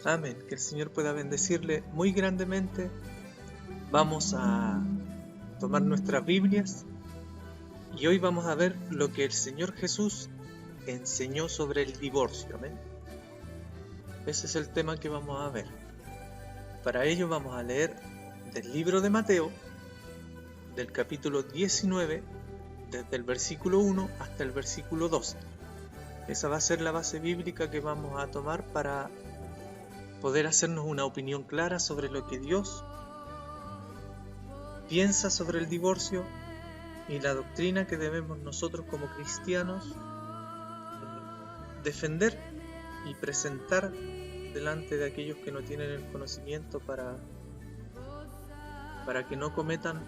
Amén. Que el Señor pueda bendecirle muy grandemente. Vamos a tomar nuestras Biblias y hoy vamos a ver lo que el Señor Jesús enseñó sobre el divorcio. Amén. Ese es el tema que vamos a ver. Para ello vamos a leer del libro de Mateo, del capítulo 19, desde el versículo 1 hasta el versículo 12. Esa va a ser la base bíblica que vamos a tomar para poder hacernos una opinión clara sobre lo que Dios piensa sobre el divorcio y la doctrina que debemos nosotros como cristianos defender y presentar delante de aquellos que no tienen el conocimiento para que no cometan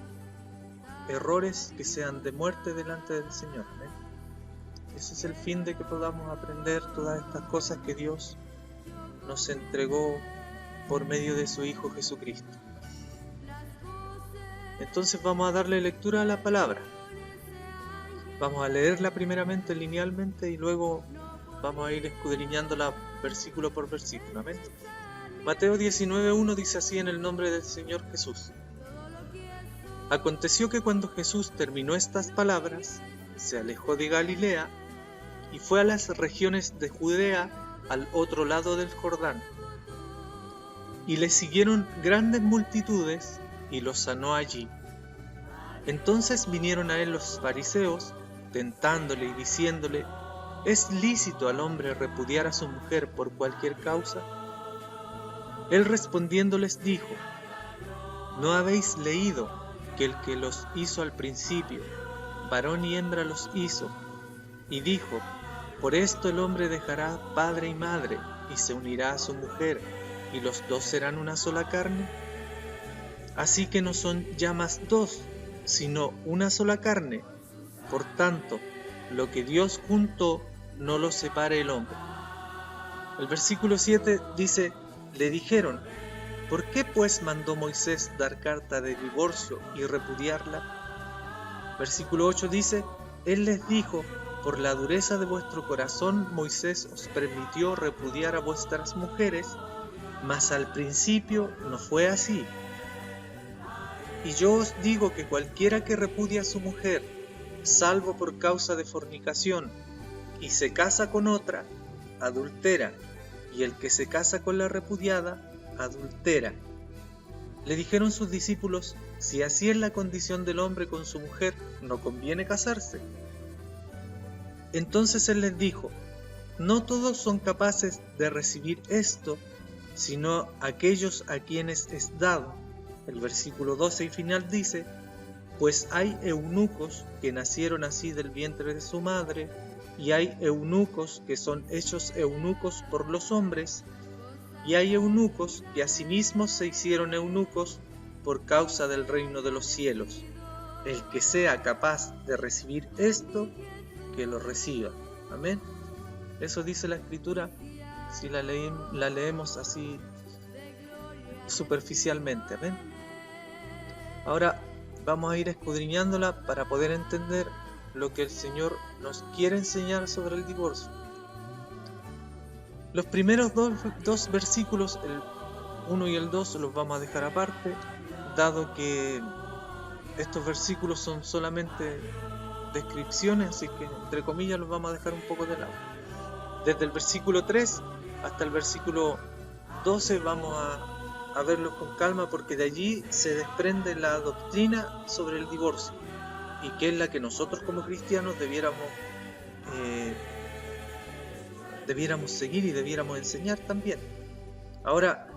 errores que sean de muerte delante del Señor. Ese es el fin, de que podamos aprender todas estas cosas que Dios nos entregó por medio de su Hijo Jesucristo. Entonces vamos a darle lectura a la palabra. Vamos a leerla primeramente linealmente y luego vamos a ir escudriñándola versículo por versículo. Amén. Mateo 19:1 dice así en el nombre del Señor Jesús. Aconteció que cuando Jesús terminó estas palabras, se alejó de Galilea y fue a las regiones de Judea al otro lado del Jordán. Y le siguieron grandes multitudes y los sanó allí. Entonces vinieron a él los fariseos, tentándole y diciéndole: ¿es lícito al hombre repudiar a su mujer por cualquier causa? Él respondiéndoles dijo: ¿no habéis leído que el que los hizo al principio, varón y hembra los hizo? Y dijo: por esto el hombre dejará padre y madre, y se unirá a su mujer, y los dos serán una sola carne. Así que no son ya más dos, sino una sola carne. Por tanto, lo que Dios juntó, no lo separe el hombre. El versículo 7 dice: le dijeron: ¿por qué pues mandó Moisés dar carta de divorcio y repudiarla? Versículo 8 dice: él les dijo: por la dureza de vuestro corazón Moisés os permitió repudiar a vuestras mujeres, mas al principio no fue así. Y yo os digo que cualquiera que repudia a su mujer, salvo por causa de fornicación, y se casa con otra, adultera, y el que se casa con la repudiada, adultera. Le dijeron sus discípulos: si así es la condición del hombre con su mujer, ¿no conviene casarse? Entonces él les dijo: no todos son capaces de recibir esto, sino aquellos a quienes es dado. El versículo 12 y final dice: pues hay eunucos que nacieron así del vientre de su madre, y hay eunucos que son hechos eunucos por los hombres, y hay eunucos que asimismo se hicieron eunucos por causa del reino de los cielos. El que sea capaz de recibir esto, que lo reciba. Amén. Eso dice la Escritura si la leemos así superficialmente. Amén. Ahora vamos a ir escudriñándola para poder entender lo que el Señor nos quiere enseñar sobre el divorcio. Los primeros dos versículos, el 1 y el 2, los vamos a dejar aparte, dado que estos versículos son solamente descripciones, así que entre comillas los vamos a dejar un poco de lado. Desde el versículo 3 hasta el versículo 12 vamos a verlos con calma, porque de allí se desprende la doctrina sobre el divorcio, y que es la que nosotros como cristianos debiéramos seguir y debiéramos enseñar también. Ahora,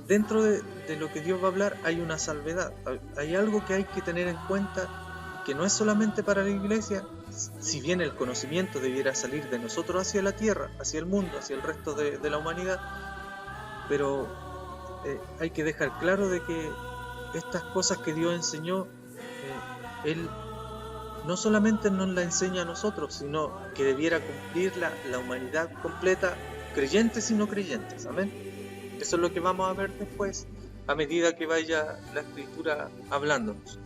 dentro de lo que Dios va a hablar hay una salvedad, hay algo que hay que tener en cuenta, que no es solamente para la iglesia. Si bien el conocimiento debiera salir de nosotros hacia la tierra, hacia el mundo, hacia el resto de la humanidad, pero hay que dejar claro de que estas cosas que Dios enseñó, Él no solamente nos la enseña a nosotros, sino que debiera cumplirla la humanidad completa, creyentes y no creyentes. Amén. Eso es lo que vamos a ver después, a medida que vaya la Escritura hablándonos.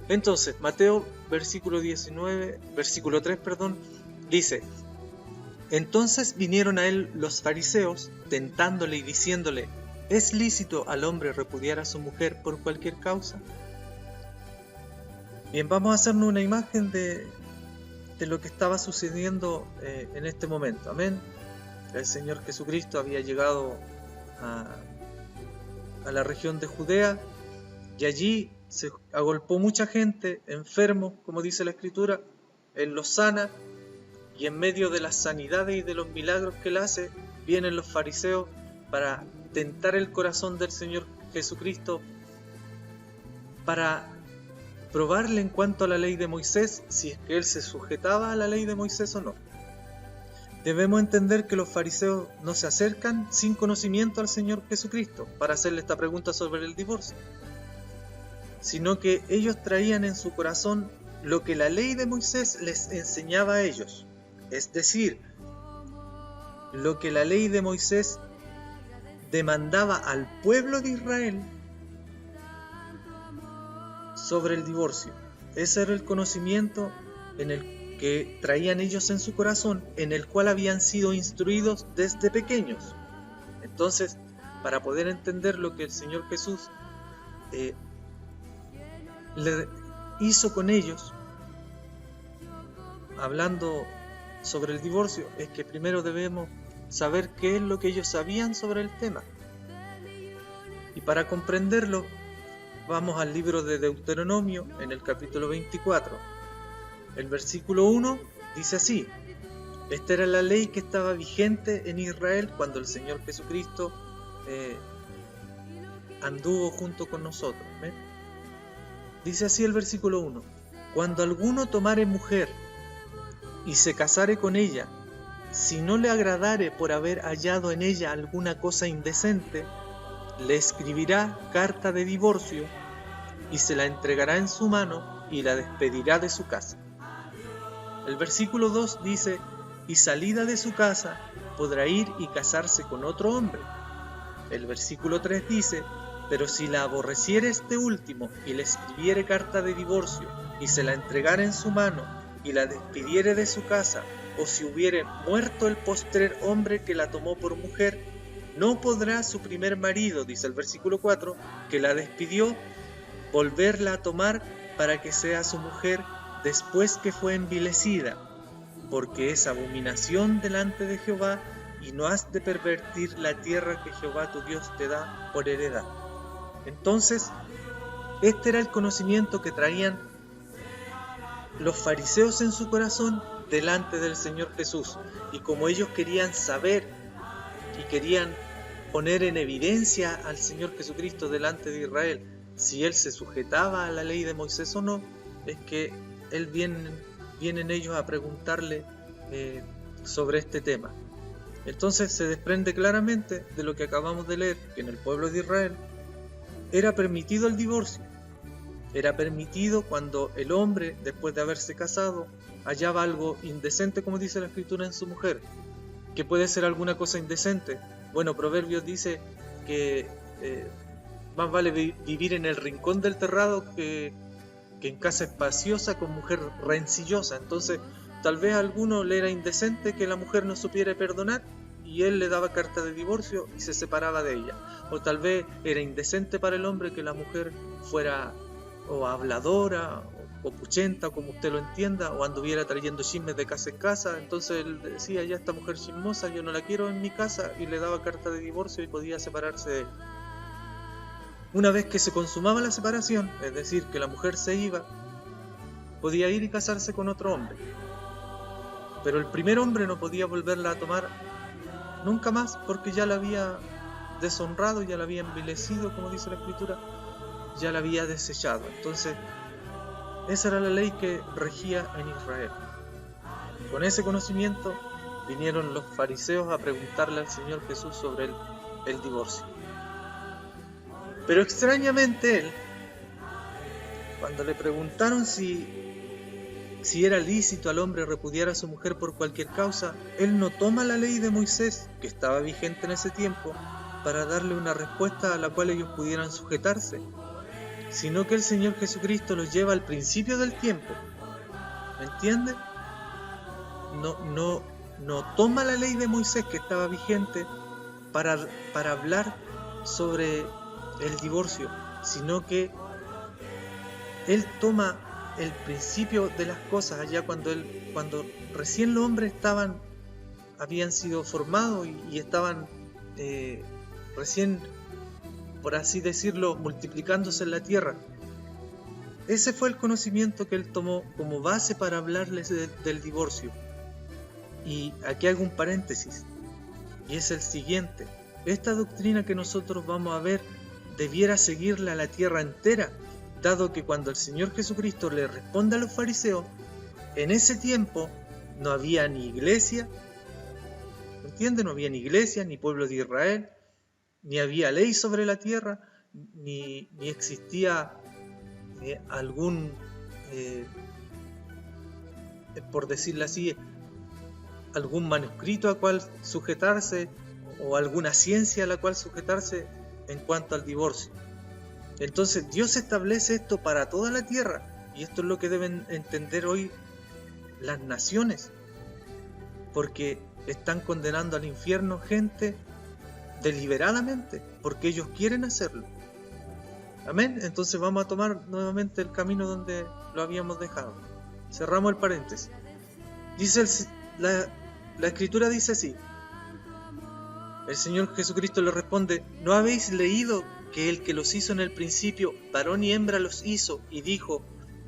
Entonces, Mateo versículo 3, dice: Entonces vinieron a él los fariseos, tentándole y diciéndole: ¿es lícito al hombre repudiar a su mujer por cualquier causa? Bien, vamos a hacernos una imagen de lo que estaba sucediendo en este momento. Amén. El Señor Jesucristo había llegado a la región de Judea, y allí se agolpó mucha gente, enfermos, como dice la Escritura. Él los sana, y en medio de las sanidades y de los milagros que él hace, vienen los fariseos para tentar el corazón del Señor Jesucristo, para probarle en cuanto a la ley de Moisés, si es que él se sujetaba a la ley de Moisés o no. Debemos entender que los fariseos no se acercan sin conocimiento al Señor Jesucristo para hacerle esta pregunta sobre el divorcio, sino que ellos traían en su corazón lo que la ley de Moisés les enseñaba a ellos, es decir, lo que la ley de Moisés demandaba al pueblo de Israel sobre el divorcio. Ese era el conocimiento en el que traían ellos en su corazón, en el cual habían sido instruidos desde pequeños. Entonces, para poder entender lo que el Señor Jesús le hizo con ellos, hablando sobre el divorcio, es que primero debemos saber qué es lo que ellos sabían sobre el tema. Y para comprenderlo, vamos al libro de Deuteronomio, en el capítulo 24. El versículo 1 dice así: esta era la ley que estaba vigente en Israel cuando el Señor Jesucristo anduvo junto con nosotros. Dice así el versículo 1: cuando alguno tomare mujer y se casare con ella, si no le agradare por haber hallado en ella alguna cosa indecente, le escribirá carta de divorcio y se la entregará en su mano y la despedirá de su casa. El versículo 2 dice: y salida de su casa podrá ir y casarse con otro hombre. El versículo 3 dice: pero si la aborreciere este último y le escribiere carta de divorcio y se la entregare en su mano y la despidiere de su casa, o si hubiere muerto el postrer hombre que la tomó por mujer, no podrá su primer marido, dice el versículo 4, que la despidió, volverla a tomar para que sea su mujer después que fue envilecida, porque es abominación delante de Jehová, y no has de pervertir la tierra que Jehová tu Dios te da por heredad. Entonces, este era el conocimiento que traían los fariseos en su corazón delante del Señor Jesús, y como ellos querían saber y querían poner en evidencia al Señor Jesucristo delante de Israel, si él se sujetaba a la ley de Moisés o no, es que vienen ellos a preguntarle sobre este tema. Entonces se desprende claramente de lo que acabamos de leer, que en el pueblo de Israel era permitido el divorcio. Era permitido cuando el hombre, después de haberse casado, hallaba algo indecente, como dice la Escritura, en su mujer. ¿Qué puede ser alguna cosa indecente? Bueno, Proverbios dice que más vale vivir en el rincón del terrado que en casa espaciosa con mujer rencillosa. Entonces, tal vez a alguno le era indecente que la mujer no supiera perdonar y él le daba carta de divorcio y se separaba de ella. O tal vez era indecente para el hombre que la mujer fuera o habladora o puchenta, como usted lo entienda, o anduviera trayendo chismes de casa en casa. Entonces él decía: ya esta mujer chismosa, yo no la quiero en mi casa, y le daba carta de divorcio y podía separarse de él. Una vez que se consumaba la separación, es decir, que la mujer se iba, podía ir y casarse con otro hombre. Pero el primer hombre no podía volverla a tomar nunca más, porque ya la había deshonrado, ya la había envilecido, como dice la Escritura, ya la había desechado. Entonces, esa era la ley que regía en Israel. Con ese conocimiento vinieron los fariseos a preguntarle al Señor Jesús sobre el divorcio. Pero extrañamente él, cuando le preguntaron si era lícito al hombre repudiar a su mujer por cualquier causa, él no toma la ley de Moisés, que estaba vigente en ese tiempo, para darle una respuesta a la cual ellos pudieran sujetarse, sino que el Señor Jesucristo los lleva al principio del tiempo. ¿Me entiende? no toma la ley de Moisés que estaba vigente para hablar sobre el divorcio, sino que él toma el principio de las cosas allá cuando recién los hombres habían sido formados y estaban recién, por así decirlo, multiplicándose en la tierra. Ese fue el conocimiento que él tomó como base para hablarles del divorcio. Y aquí hago un paréntesis, y es el siguiente: esta doctrina que nosotros vamos a ver debiera seguirla a la tierra entera, dado que cuando el Señor Jesucristo le responde a los fariseos, en ese tiempo no había ni iglesia, ¿entiendes? No había ni iglesia, ni pueblo de Israel, ni había ley sobre la tierra, ni existía algún, por decirlo así, algún manuscrito a cual sujetarse o alguna ciencia a la cual sujetarse en cuanto al divorcio. Entonces Dios establece esto para toda la tierra, y esto es lo que deben entender hoy las naciones, porque están condenando al infierno gente deliberadamente, porque ellos quieren hacerlo. Amén. Entonces vamos a tomar nuevamente el camino donde lo habíamos dejado. Cerramos el paréntesis. Dice la Escritura dice así: el Señor Jesucristo le responde: ¿no habéis leído que el que los hizo en el principio, varón y hembra los hizo, y dijo: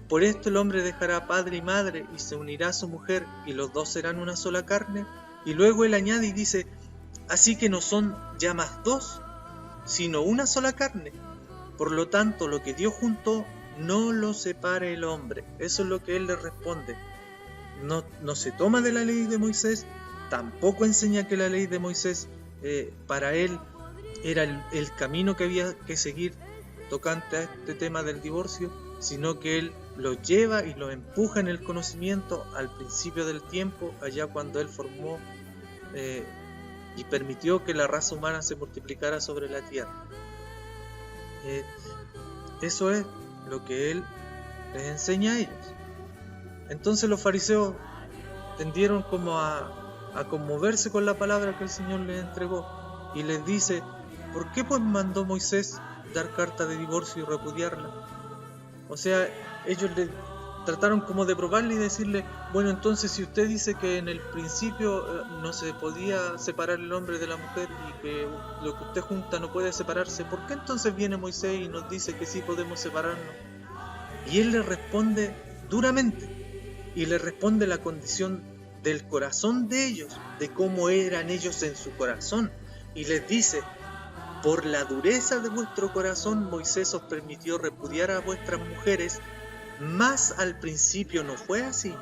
por esto el hombre dejará padre y madre y se unirá a su mujer, y los dos serán una sola carne? Y luego él añade y dice: así que no son ya más dos, sino una sola carne. Por lo tanto, lo que Dios juntó, no lo separe el hombre. Eso es lo que él le responde. No se toma de la ley de Moisés, tampoco enseña que la ley de Moisés para él era el camino que había que seguir tocante a este tema del divorcio, sino que él lo lleva y lo empuja en el conocimiento al principio del tiempo, allá cuando él formó y permitió que la raza humana se multiplicara sobre la tierra. Eso es lo que él les enseña a ellos. Entonces los fariseos tendieron como a conmoverse con la palabra que el Señor les entregó, y les dice: ¿por qué pues mandó Moisés dar carta de divorcio y repudiarla? O sea, ellos le trataron como de probarle y decirle: bueno, entonces si usted dice que en el principio no se podía separar el hombre de la mujer y que lo que usted junta no puede separarse, ¿por qué entonces viene Moisés y nos dice que sí podemos separarnos? Y él le responde duramente, y le responde la condición del corazón de ellos, de cómo eran ellos en su corazón, y les dice: por la dureza de vuestro corazón Moisés os permitió repudiar a vuestras mujeres, mas al principio no fue así.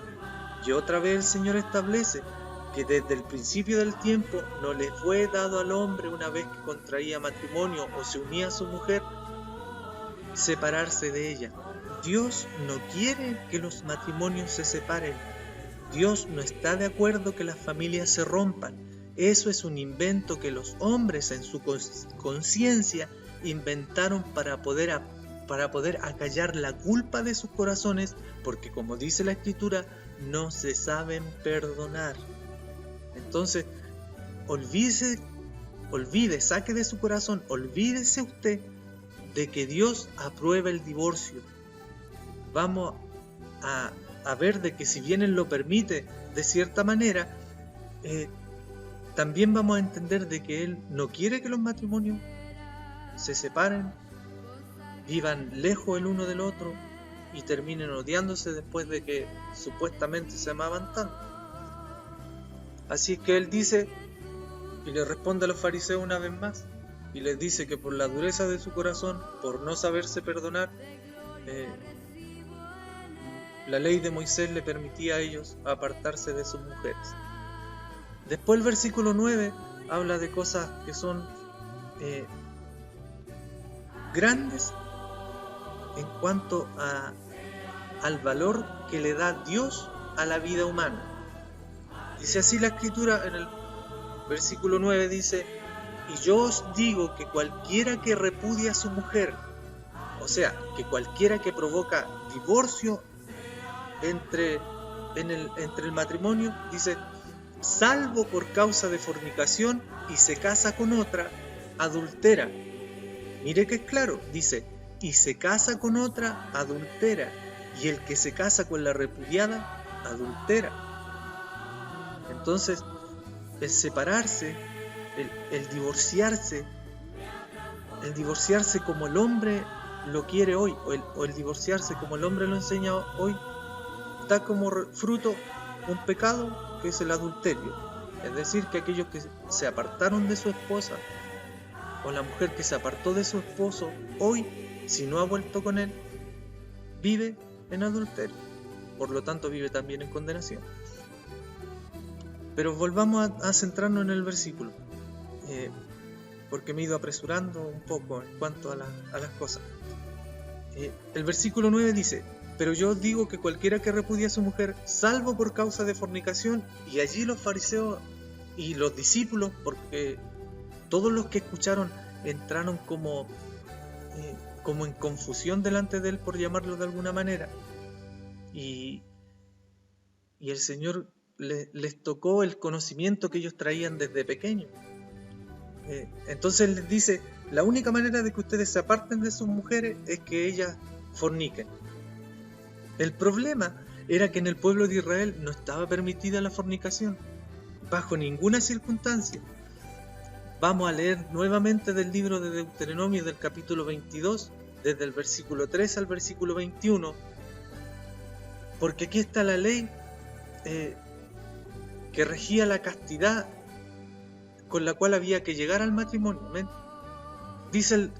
Y otra vez el Señor establece que desde el principio del tiempo no le fue dado al hombre, una vez que contraía matrimonio o se unía a su mujer, separarse de ella. Dios no quiere que los matrimonios se separen. Dios no está de acuerdo que las familias se rompan. Eso es un invento que los hombres en su conciencia inventaron para poder acallar la culpa de sus corazones, porque como dice la Escritura, no se saben perdonar. Entonces, saque de su corazón, olvídese usted de que Dios aprueba el divorcio. Vamos a ver de que si bien Él lo permite de cierta manera, también vamos a entender de que Él no quiere que los matrimonios se separen, vivan lejos el uno del otro y terminen odiándose después de que supuestamente se amaban tanto. Así que Él dice, y le responde a los fariseos una vez más, y les dice que por la dureza de su corazón, por no saberse perdonar, la ley de Moisés le permitía a ellos apartarse de sus mujeres. Después el versículo 9 habla de cosas que son grandes en cuanto al valor que le da Dios a la vida humana. Dice así la Escritura en el versículo 9, dice: y yo os digo que cualquiera que repudia a su mujer, o sea, que cualquiera que provoca divorcio entre el matrimonio, dice: salvo por causa de fornicación, y se casa con otra, adultera. Mire que es claro, dice, y se casa con otra, adultera, y el que se casa con la repudiada, adultera. Entonces, el separarse, el divorciarse como el hombre lo quiere hoy, o el divorciarse como el hombre lo enseña hoy, da como fruto un pecado que es el adulterio. Es decir, que aquellos que se apartaron de su esposa, o la mujer que se apartó de su esposo, hoy, si no ha vuelto con él, vive en adulterio. Por lo tanto, vive también en condenación. Pero volvamos a centrarnos en el versículo, porque me he ido apresurando un poco en cuanto a las cosas. El versículo 9 dice: pero yo os digo que cualquiera que repudie a su mujer, salvo por causa de fornicación, y allí los fariseos y los discípulos, porque todos los que escucharon entraron como en confusión delante de él, por llamarlo de alguna manera, y el Señor les tocó el conocimiento que ellos traían desde pequeños. Entonces les dice: la única manera de que ustedes se aparten de sus mujeres es que ellas forniquen. El problema era que en el pueblo de Israel no estaba permitida la fornicación, bajo ninguna circunstancia. Vamos a leer nuevamente del libro de Deuteronomio, del capítulo 22, desde el versículo 3 al versículo 21, porque aquí está la ley que regía la castidad con la cual había que llegar al matrimonio. ¿Ven? Dice el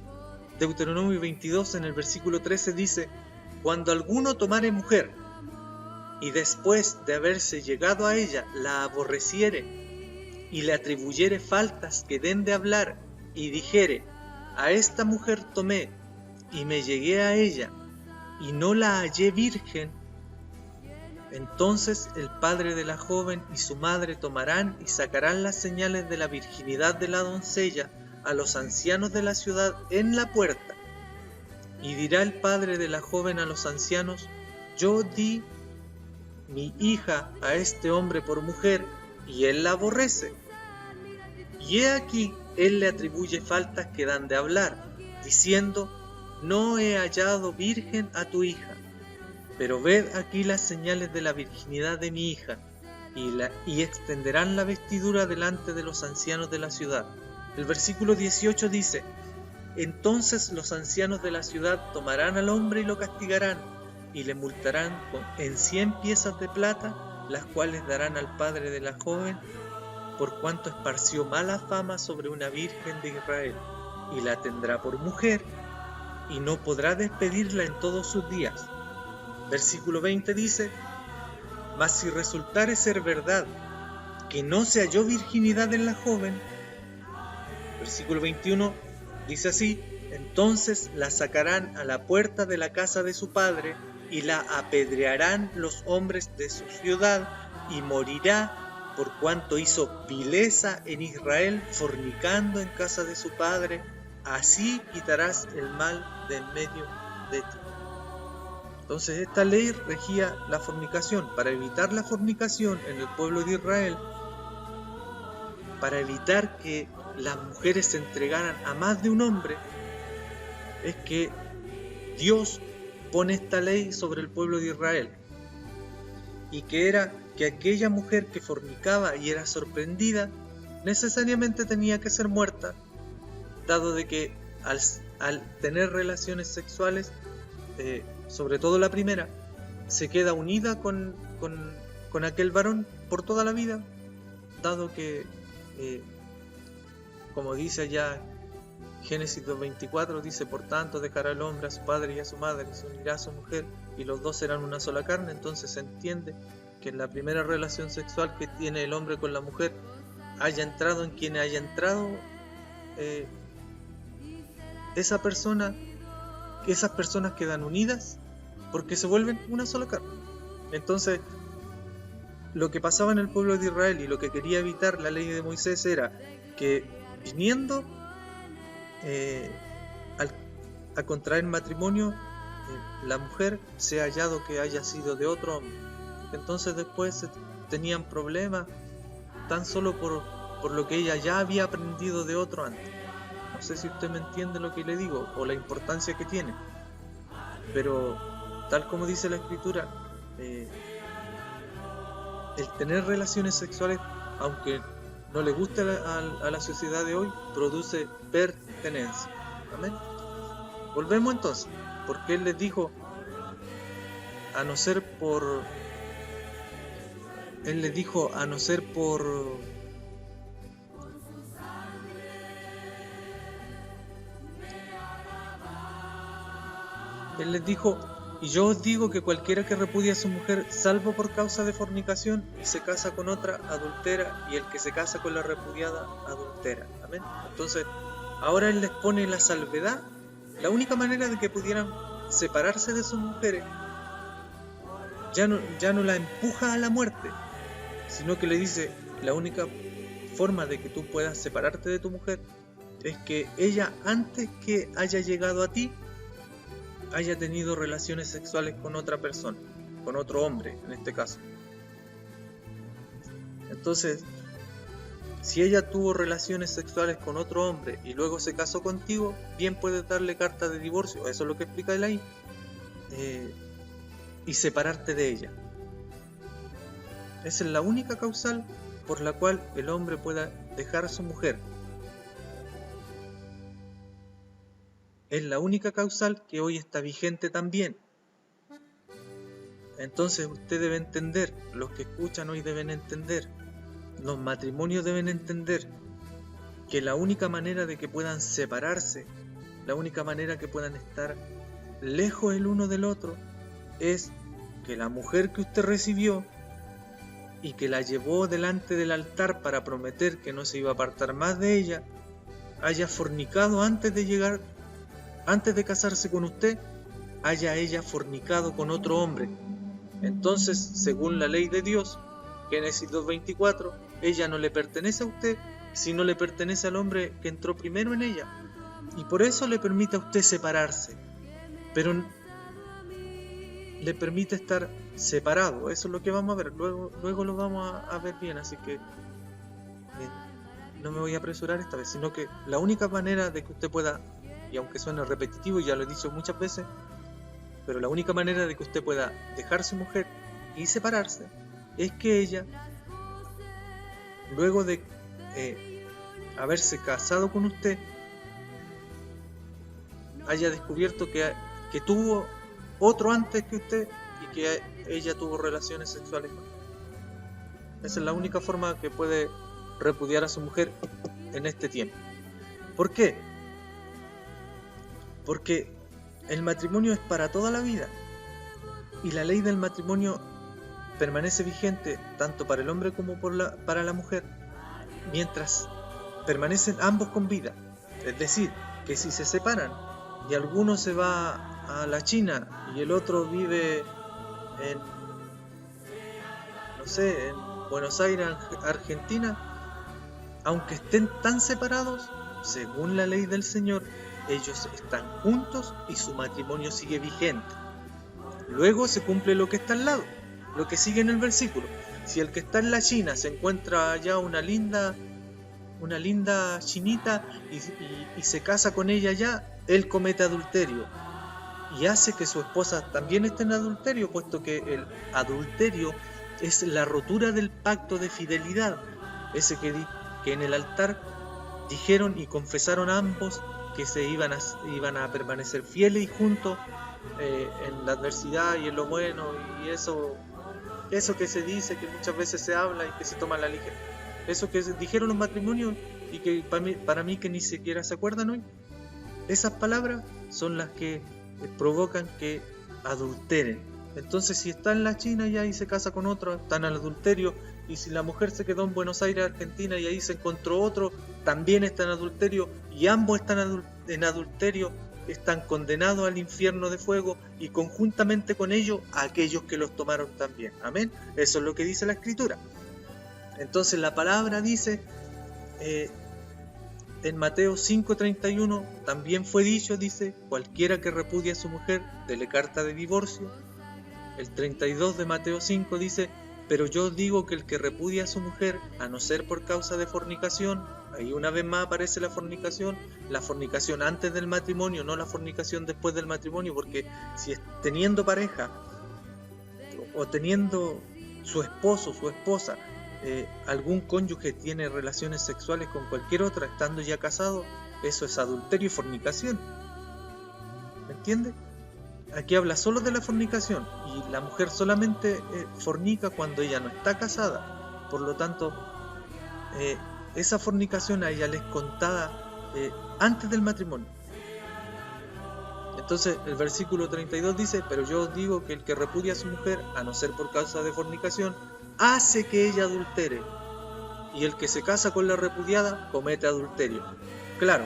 Deuteronomio 22, en el versículo 13, dice: cuando alguno tomare mujer, y después de haberse llegado a ella la aborreciere, y le atribuyere faltas que den de hablar, y dijere: a esta mujer tomé, y me llegué a ella, y no la hallé virgen, entonces el padre de la joven y su madre tomarán y sacarán las señales de la virginidad de la doncella a los ancianos de la ciudad en la puerta. Y dirá el padre de la joven a los ancianos: yo di mi hija a este hombre por mujer, y él la aborrece. Y he aquí, él le atribuye faltas que dan de hablar, diciendo: no he hallado virgen a tu hija. Pero ved aquí las señales de la virginidad de mi hija, y extenderán la vestidura delante de los ancianos de la ciudad. El versículo 18 dice: entonces los ancianos de la ciudad tomarán al hombre y lo castigarán, y le multarán en 100 piezas de plata, las cuales darán al padre de la joven, por cuanto esparció mala fama sobre una virgen de Israel, y la tendrá por mujer, y no podrá despedirla en todos sus días. Versículo 20 dice: mas si resultare ser verdad que no se halló virginidad en la joven, versículo 21 dice así: entonces la sacarán a la puerta de la casa de su padre, y la apedrearán los hombres de su ciudad, y morirá, por cuanto hizo vileza en Israel, fornicando en casa de su padre. Así quitarás el mal de en medio de ti. Entonces esta ley regía la fornicación. Para evitar la fornicación en el pueblo de Israel, para evitar que las mujeres se entregaran a más de un hombre, es que Dios pone esta ley sobre el pueblo de Israel, y que era que aquella mujer que fornicaba y era sorprendida necesariamente tenía que ser muerta, dado de que al tener relaciones sexuales, sobre todo la primera, se queda unida con aquel varón por toda la vida, dado que como dice allá Génesis 2:24, dice: por tanto dejará el hombre a su padre y a su madre, y se unirá a su mujer, y los dos serán una sola carne. Entonces se entiende que en la primera relación sexual que tiene el hombre con la mujer, haya entrado en quien haya entrado esa persona, esas personas quedan unidas porque se vuelven una sola carne. Entonces, lo que pasaba en el pueblo de Israel y lo que quería evitar la ley de Moisés era que, viniendo a contraer matrimonio, la mujer sea hallado que haya sido de otro hombre. Entonces después tenían problemas tan solo por lo que ella ya había aprendido de otro antes. No sé si usted me entiende lo que le digo o la importancia que tiene, pero tal como dice la Escritura, el tener relaciones sexuales, aunque no le guste a la sociedad de hoy, produce pertenencia. Amén. Volvemos entonces, porque Él les dijo, a no ser por Él les dijo, a no ser por Él les dijo, y yo os digo que cualquiera que repudia a su mujer, salvo por causa de fornicación, y se casa con otra, adultera, y el que se casa con la repudiada, adultera. Amén. Entonces, ahora Él les pone la salvedad, la única manera de que pudieran separarse de sus mujeres, ya no la empuja a la muerte, sino que le dice, la única forma de que tú puedas separarte de tu mujer es que ella, antes que haya llegado a ti, haya tenido relaciones sexuales con otra persona, con otro hombre en este caso. Entonces, si ella tuvo relaciones sexuales con otro hombre y luego se casó contigo, bien puedes darle carta de divorcio, eso es lo que explica él ahí, y separarte de ella. Esa es la única causal por la cual el hombre pueda dejar a su mujer. Es la única causal que hoy está vigente también. Entonces usted debe entender, los que escuchan hoy deben entender, los matrimonios deben entender que la única manera de que puedan separarse, la única manera que puedan estar lejos el uno del otro, es que la mujer que usted recibió y que la llevó delante del altar para prometer que no se iba a apartar más de ella, haya fornicado antes de casarse con usted, haya ella fornicado con otro hombre. Entonces, según la ley de Dios, Génesis 2:24, ella no le pertenece a usted, sino le pertenece al hombre que entró primero en ella. Y por eso le permite a usted separarse, pero le permite estar separado. Eso es lo que vamos a ver, luego lo vamos a ver bien, así que no me voy a apresurar esta vez, sino que la única manera de que usted pueda, y aunque suene repetitivo, ya lo he dicho muchas veces, pero la única manera de que usted pueda dejar a su mujer y separarse es que ella, luego de haberse casado con usted, haya descubierto que tuvo otro antes que usted y que ella tuvo relaciones sexuales con él. Esa es la única forma que puede repudiar a su mujer en este tiempo. ¿Por qué? Porque el matrimonio es para toda la vida y la ley del matrimonio permanece vigente tanto para el hombre como para la mujer mientras permanecen ambos con vida. Es decir, que si se separan y alguno se va a la China y el otro vive en Buenos Aires, Argentina, aunque estén tan separados, según la ley del Señor, ellos están juntos y su matrimonio sigue vigente. Luego se cumple lo que está al lado, lo que sigue en el versículo. Si el que está en la China se encuentra allá una linda chinita y se casa con ella allá, él comete adulterio y hace que su esposa también esté en adulterio, puesto que el adulterio es la rotura del pacto de fidelidad, ese que en el altar dijeron y confesaron ambos que se iban a permanecer fieles y juntos en la adversidad y en lo bueno, y eso que se dice, que muchas veces se habla y que se toma a la ligera, eso que dijeron los matrimonios y que para mí que ni siquiera se acuerdan hoy, esas palabras son las que provocan que adulteren. Entonces, si está en la China y ahí se casa con otro, están al adulterio. Y si la mujer se quedó en Buenos Aires, Argentina, y ahí se encontró otro, también está en adulterio, y ambos están en adulterio, están condenados al infierno de fuego, y conjuntamente con ellos a aquellos que los tomaron también. Amén. Eso es lo que dice la Escritura. Entonces la palabra dice en Mateo 5:31, también fue dicho, dice, cualquiera que repudie a su mujer, dele carta de divorcio. El 32 de Mateo 5 dice, pero yo digo que el que repudia a su mujer, a no ser por causa de fornicación, ahí una vez más aparece la fornicación antes del matrimonio, no la fornicación después del matrimonio, porque si es teniendo pareja o teniendo su esposo, su esposa, algún cónyuge tiene relaciones sexuales con cualquier otra estando ya casado, eso es adulterio y fornicación. ¿Me entiendes? Aquí habla solo de la fornicación, y la mujer solamente fornica cuando ella no está casada. Por lo tanto, esa fornicación a ella le es contada antes del matrimonio. Entonces el versículo 32 dice: pero yo os digo que el que repudia a su mujer, a no ser por causa de fornicación, hace que ella adultere, y el que se casa con la repudiada comete adulterio. Claro,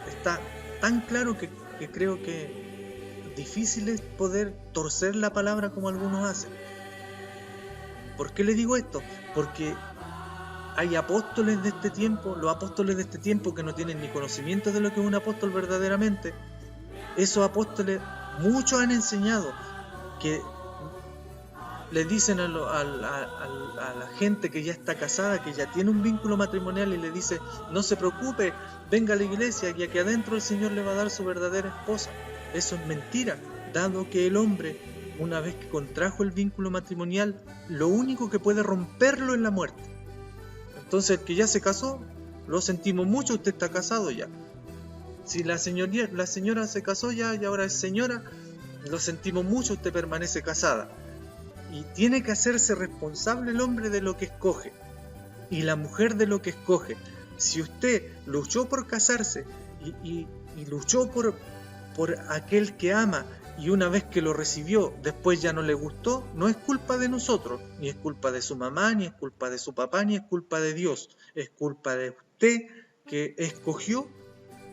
está tan claro que creo que difícil es poder torcer la palabra como algunos hacen. ¿Por qué le digo esto? Porque hay apóstoles de este tiempo, los apóstoles de este tiempo que no tienen ni conocimiento de lo que es un apóstol verdaderamente. Esos apóstoles, muchos han enseñado que le dicen a la gente que ya está casada, que ya tiene un vínculo matrimonial, y le dice: no se preocupe, venga a la iglesia, que aquí adentro el Señor le va a dar su verdadera esposa. Eso es mentira, dado que el hombre, una vez que contrajo el vínculo matrimonial, lo único que puede romperlo es la muerte. Entonces el que ya se casó, lo sentimos mucho, usted está casado ya. Si la señora se casó ya y ahora es señora, lo sentimos mucho, usted permanece casada. Y tiene que hacerse responsable el hombre de lo que escoge, y la mujer de lo que escoge. Si usted luchó por casarse y luchó por aquel que ama, y una vez que lo recibió, después ya no le gustó, no es culpa de nosotros, ni es culpa de su mamá, ni es culpa de su papá, ni es culpa de Dios. Es culpa de usted, que escogió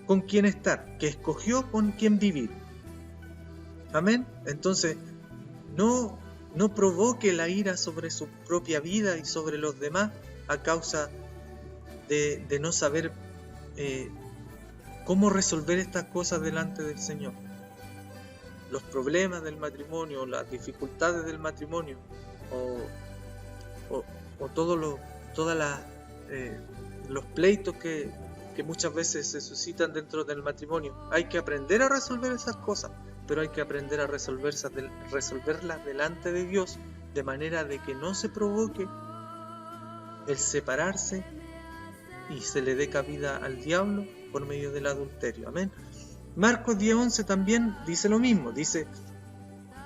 con quién estar, que escogió con quién vivir. Amén. Entonces, no provoque la ira sobre su propia vida y sobre los demás a causa de no saber cómo resolver estas cosas delante del Señor. Los problemas del matrimonio, las dificultades del matrimonio, o todos los pleitos que muchas veces se suscitan dentro del matrimonio. Hay que aprender a resolver esas cosas, pero hay que aprender a resolverlas delante de Dios, de manera de que no se provoque el separarse y se le dé cabida al diablo por medio del adulterio. Amén. Marcos 10:11 también dice lo mismo. Dice: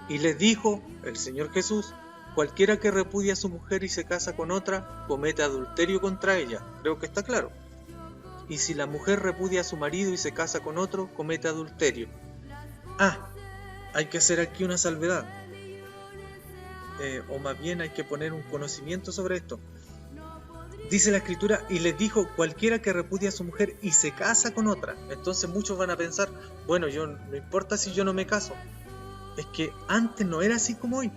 y les dijo el Señor Jesús: cualquiera que repudia a su mujer y se casa con otra, comete adulterio contra ella. Creo que está claro. Y si la mujer repudia a su marido y se casa con otro, comete adulterio. Hay que hacer aquí una salvedad, o más bien hay que poner un conocimiento sobre esto. Dice la Escritura: y les dijo: cualquiera que repudia a su mujer y se casa con otra. Entonces muchos van a pensar: bueno, no importa si yo no me caso. Es que antes no era así como hoy.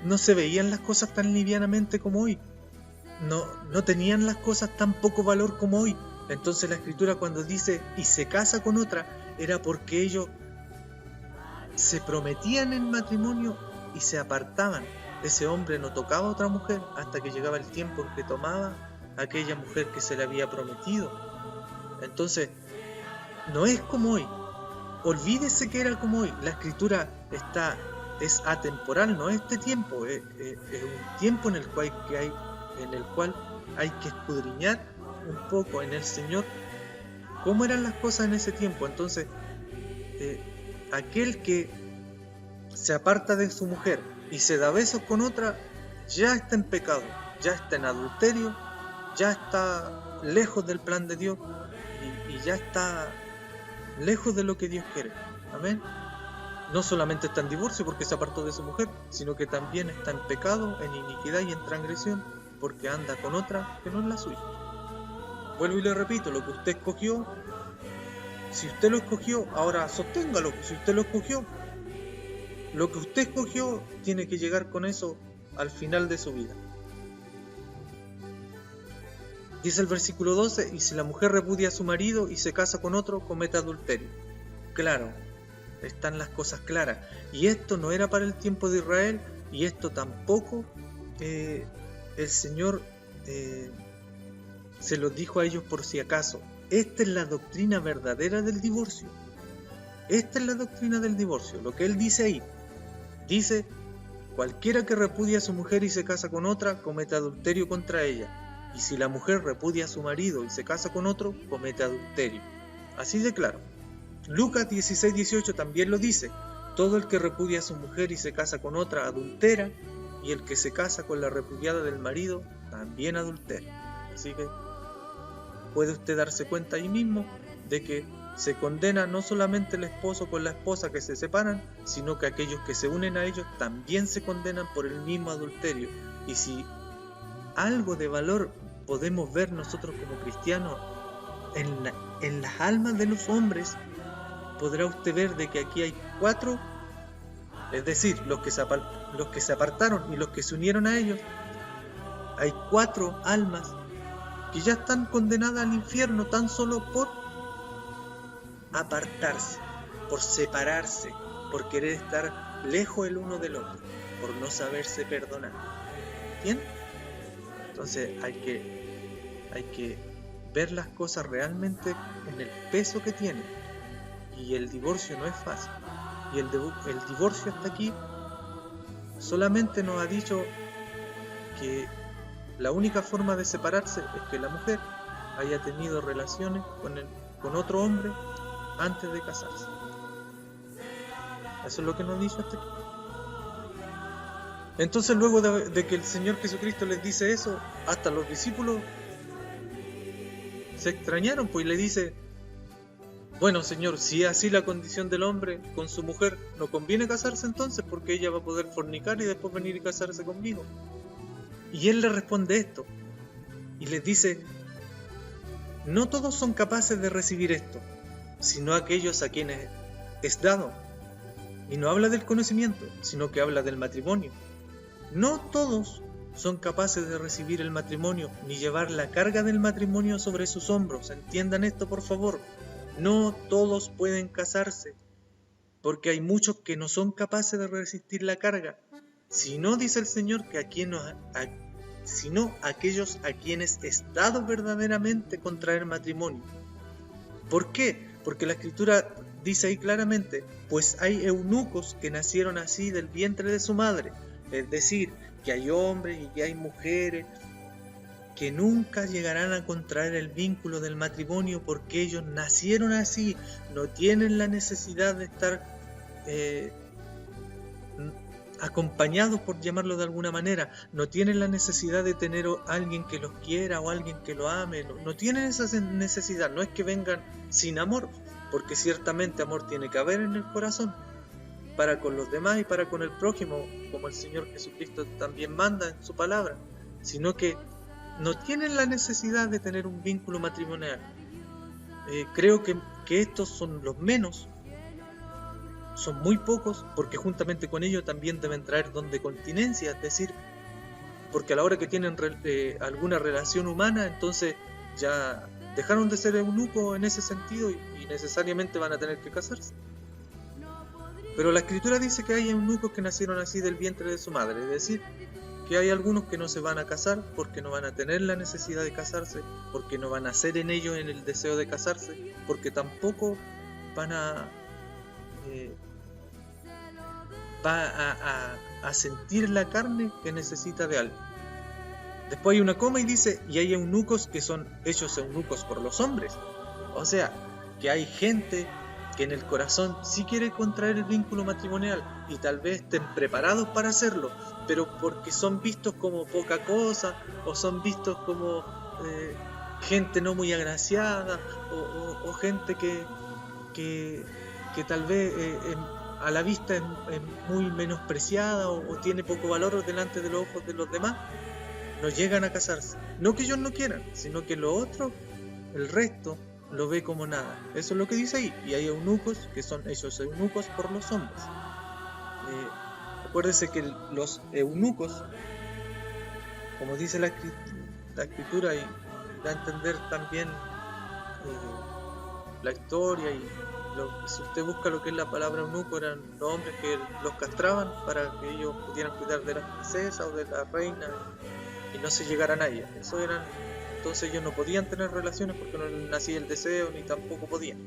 No se veían las cosas tan livianamente como hoy. No tenían las cosas tan poco valor como hoy. Entonces la Escritura, cuando dice y se casa con otra, era porque ellos se prometían en matrimonio y se apartaban. Ese hombre no tocaba a otra mujer hasta que llegaba el tiempo en que tomaba a aquella mujer que se le había prometido. Entonces, no es como hoy. Olvídese que era como hoy. La Escritura es atemporal, no es este tiempo. Es un tiempo en el cual hay que escudriñar un poco en el Señor cómo eran las cosas en ese tiempo. Entonces, aquel que se aparta de su mujer y se da besos con otra, ya está en pecado, ya está en adulterio, ya está lejos del plan de Dios, y ya está lejos de lo que Dios quiere. Amén. No solamente está en divorcio porque se apartó de su mujer, sino que también está en pecado, en iniquidad y en transgresión, porque anda con otra que no es la suya. Vuelvo y le repito: lo que usted escogió, si usted lo escogió, ahora sosténgalo. Si usted lo escogió, lo que usted escogió, tiene que llegar con eso al final de su vida. Dice el versículo 12: y si la mujer repudia a su marido y se casa con otro, comete adulterio. Claro, están las cosas claras. Y esto no era para el tiempo de Israel, Y esto tampoco el Señor se los dijo a ellos por si acaso. Esta es la doctrina verdadera del divorcio. Esta es la doctrina del divorcio. Lo que Él dice ahí. Dice: cualquiera que repudia a su mujer y se casa con otra, comete adulterio contra ella. Y si la mujer repudia a su marido y se casa con otro, comete adulterio. Así de claro. Lucas 16:18 también lo dice: todo el que repudia a su mujer y se casa con otra adultera, y el que se casa con la repudiada del marido también adultera. Así que puede usted darse cuenta ahí mismo de que se condena no solamente el esposo con la esposa que se separan, sino que aquellos que se unen a ellos también se condenan por el mismo adulterio. Y si algo de valor podemos ver nosotros como cristianos en las almas de los hombres, podrá usted ver de que aquí hay 4, es decir, los que se apartaron y los que se unieron a ellos, hay 4 almas que ya están condenadas al infierno tan solo por apartarse, por separarse, por querer estar lejos el uno del otro, por no saberse perdonar. ¿Bien? Entonces hay que ver las cosas realmente en el peso que tienen. Y el divorcio no es fácil. Y el divorcio hasta aquí solamente nos ha dicho que la única forma de separarse es que la mujer haya tenido relaciones con otro hombre antes de casarse. Eso es lo que nos dice hasta aquí. Entonces, luego de que el Señor Jesucristo les dice eso, hasta los discípulos se extrañaron, pues, y le dice: bueno, Señor, si es así la condición del hombre con su mujer, ¿no conviene casarse entonces? Porque ella va a poder fornicar y después venir y casarse conmigo. Y Él le responde esto, y les dice: no todos son capaces de recibir esto, sino aquellos a quienes es dado. Y no habla del conocimiento, sino que habla del matrimonio. No todos son capaces de recibir el matrimonio, ni llevar la carga del matrimonio sobre sus hombros. Entiendan esto, por favor. No todos pueden casarse, porque hay muchos que no son capaces de resistir la carga. Sino, dice el Señor, sino aquellos a quienes es dado verdaderamente contraer matrimonio. ¿Por qué? Porque la Escritura dice ahí claramente: pues hay eunucos que nacieron así del vientre de su madre. Es decir, que hay hombres y que hay mujeres que nunca llegarán a contraer el vínculo del matrimonio porque ellos nacieron así, no tienen la necesidad de estar acompañados, por llamarlo de alguna manera, no tienen la necesidad de tener a alguien que los quiera o alguien que lo ame, no tienen esa necesidad. No es que vengan sin amor, porque ciertamente amor tiene que haber en el corazón para con los demás y para con el prójimo, como el Señor Jesucristo también manda en su palabra, sino que no tienen la necesidad de tener un vínculo matrimonial. Creo que estos son los menos, son muy pocos, porque juntamente con ellos también deben traer don de continencia, es decir, porque a la hora que tienen alguna relación humana, entonces ya dejaron de ser eunucos en ese sentido y necesariamente van a tener que casarse. Pero la Escritura dice que hay eunucos que nacieron así del vientre de su madre, es decir, que hay algunos que no se van a casar porque no van a tener la necesidad de casarse, porque no van a ser en ellos en el deseo de casarse, porque tampoco van a sentir la carne que necesita de algo. Después hay una coma y dice: y hay eunucos que son hechos eunucos por los hombres. O sea, que hay gente que en el corazón sí quiere contraer el vínculo matrimonial y tal vez estén preparados para hacerlo, pero porque son vistos como poca cosa, o son vistos como gente no muy agraciada, o gente que tal vez a la vista es muy menospreciada o tiene poco valor delante de los ojos de los demás, no llegan a casarse. No que ellos no quieran, sino que lo otro, el resto, lo ve como nada. Eso es lo que dice ahí. Y hay eunucos que son hechos eunucos por los hombres. Acuérdese que los eunucos, como dice la Escritura, y da a entender también la historia y si usted busca lo que es la palabra eunuco, eran los hombres que los castraban para que ellos pudieran cuidar de la princesa o de la reina y no se llegaran a ella. Eso eran, entonces ellos no podían tener relaciones porque no les nacía el deseo ni tampoco podían.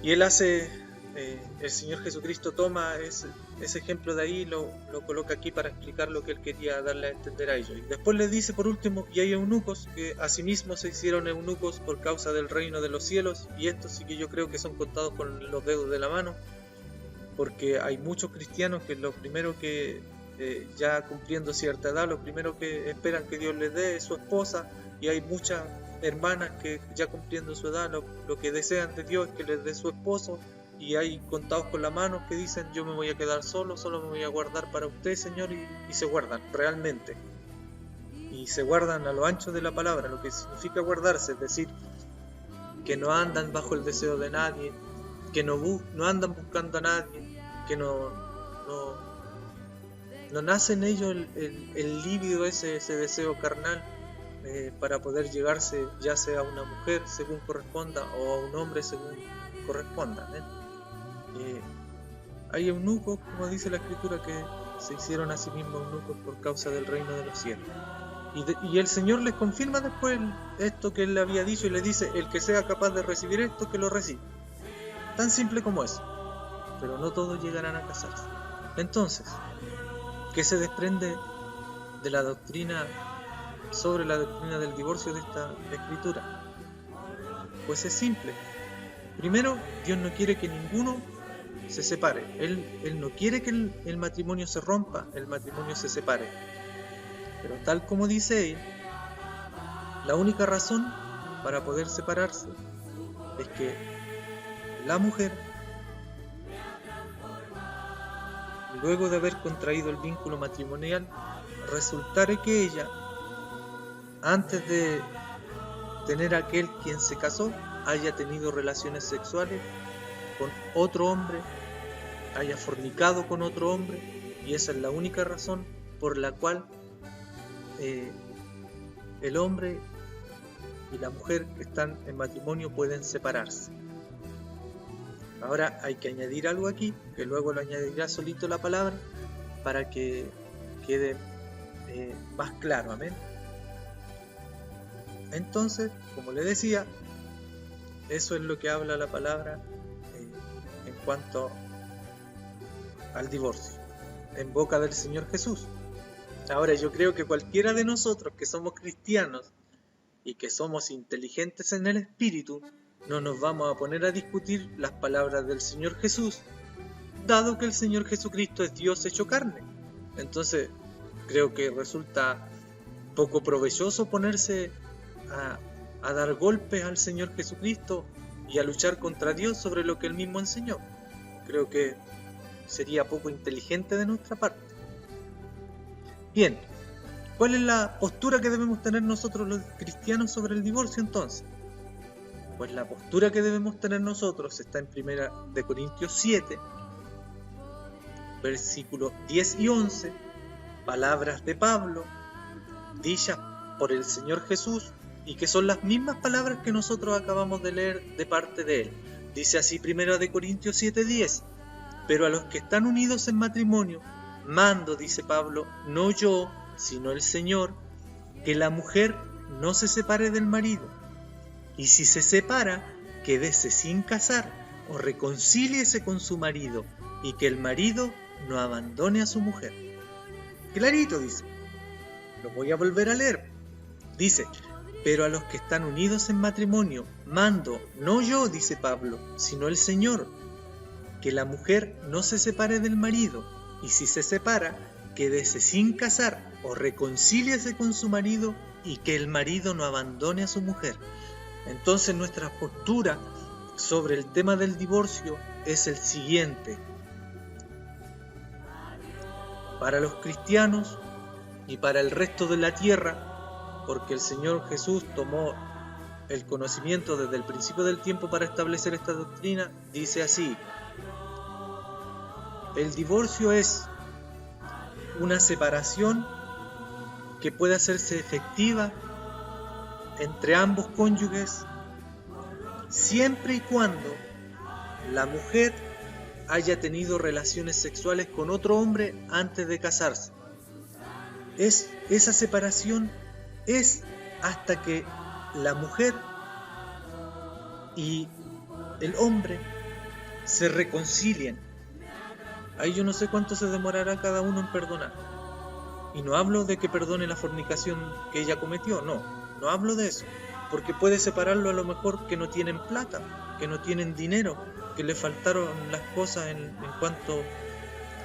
Y él hace, el Señor Jesucristo toma ese ejemplo de ahí y lo coloca aquí para explicar lo que él quería darle a entender a ellos. Y después les dice por último, y hay eunucos que asimismo se hicieron eunucos por causa del reino de los cielos, y estos sí que yo creo que son contados con los dedos de la mano, porque hay muchos cristianos que lo primero que, ya cumpliendo cierta edad, lo primero que esperan que Dios les dé es su esposa, y hay muchas hermanas que ya cumpliendo su edad lo que desean de Dios es que les dé su esposo, y hay contados con la mano que dicen yo me voy a quedar solo me voy a guardar para usted, Señor, y se guardan realmente, y se guardan a lo ancho de la palabra, lo que significa guardarse, es decir, que no andan bajo el deseo de nadie, que no andan buscando a nadie, que no nace en ellos el líbido, ese deseo carnal, para poder llegarse ya sea a una mujer según corresponda o a un hombre según corresponda. Hay eunucos, como dice la Escritura, que se hicieron a sí mismos eunucos por causa del reino de los cielos. Y el Señor les confirma después esto que Él le había dicho y le dice, el que sea capaz de recibir esto, que lo reciba. Tan simple como eso. Pero no todos llegarán a casarse. Entonces, ¿qué se desprende de la doctrina, sobre la doctrina del divorcio de esta Escritura? Pues es simple. Primero, Dios no quiere que ninguno se separe. Él no quiere que el matrimonio se rompa, el matrimonio se separe. Pero tal como dice él, la única razón para poder separarse es que la mujer, luego de haber contraído el vínculo matrimonial, resultare que ella, antes de tener aquel quien se casó, haya tenido relaciones sexuales con otro hombre, haya fornicado con otro hombre, y esa es la única razón por la cual el hombre y la mujer que están en matrimonio pueden separarse. Ahora hay que añadir algo aquí, que luego lo añadirá solito la palabra, para que quede más claro, amén. Entonces, como le decía, eso es lo que habla la palabra en cuanto al divorcio, en boca del Señor Jesús. Ahora, yo creo que cualquiera de nosotros que somos cristianos y que somos inteligentes en el espíritu, no nos vamos a poner a discutir las palabras del Señor Jesús, dado que el Señor Jesucristo es Dios hecho carne. Entonces, creo que resulta poco provechoso ponerse a dar golpes al Señor Jesucristo y a luchar contra Dios sobre lo que Él mismo enseñó. Creo que sería poco inteligente de nuestra parte. Bien, ¿cuál es la postura que debemos tener nosotros los cristianos sobre el divorcio entonces? Pues la postura que debemos tener nosotros está en 1 de Corintios 7, versículos 10 y 11, palabras de Pablo, dichas por el Señor Jesús, y que son las mismas palabras que nosotros acabamos de leer de parte de Él. Dice así 1 de Corintios 7:10, pero a los que están unidos en matrimonio, mando, dice Pablo, no yo, sino el Señor, que la mujer no se separe del marido, y si se separa, quédese sin casar, o reconcíliese con su marido, y que el marido no abandone a su mujer. Clarito dice, lo voy a volver a leer. Dice, pero a los que están unidos en matrimonio, mando, no yo, dice Pablo, sino el Señor, que la mujer no se separe del marido, y si se separa, quédese sin casar, o reconcíliese con su marido, y que el marido no abandone a su mujer. Entonces nuestra postura sobre el tema del divorcio es el siguiente. Para los cristianos y para el resto de la tierra, porque el Señor Jesús tomó el conocimiento desde el principio del tiempo para establecer esta doctrina, dice así: el divorcio es una separación que puede hacerse efectiva entre ambos cónyuges siempre y cuando la mujer haya tenido relaciones sexuales con otro hombre antes de casarse. Esa separación es hasta que la mujer y el hombre se reconcilien. Ahí yo no sé cuánto se demorará cada uno en perdonar. Y no hablo de que perdone la fornicación que ella cometió, no hablo de eso. Porque puede separarlo a lo mejor que no tienen plata, que no tienen dinero, que le faltaron las cosas en cuanto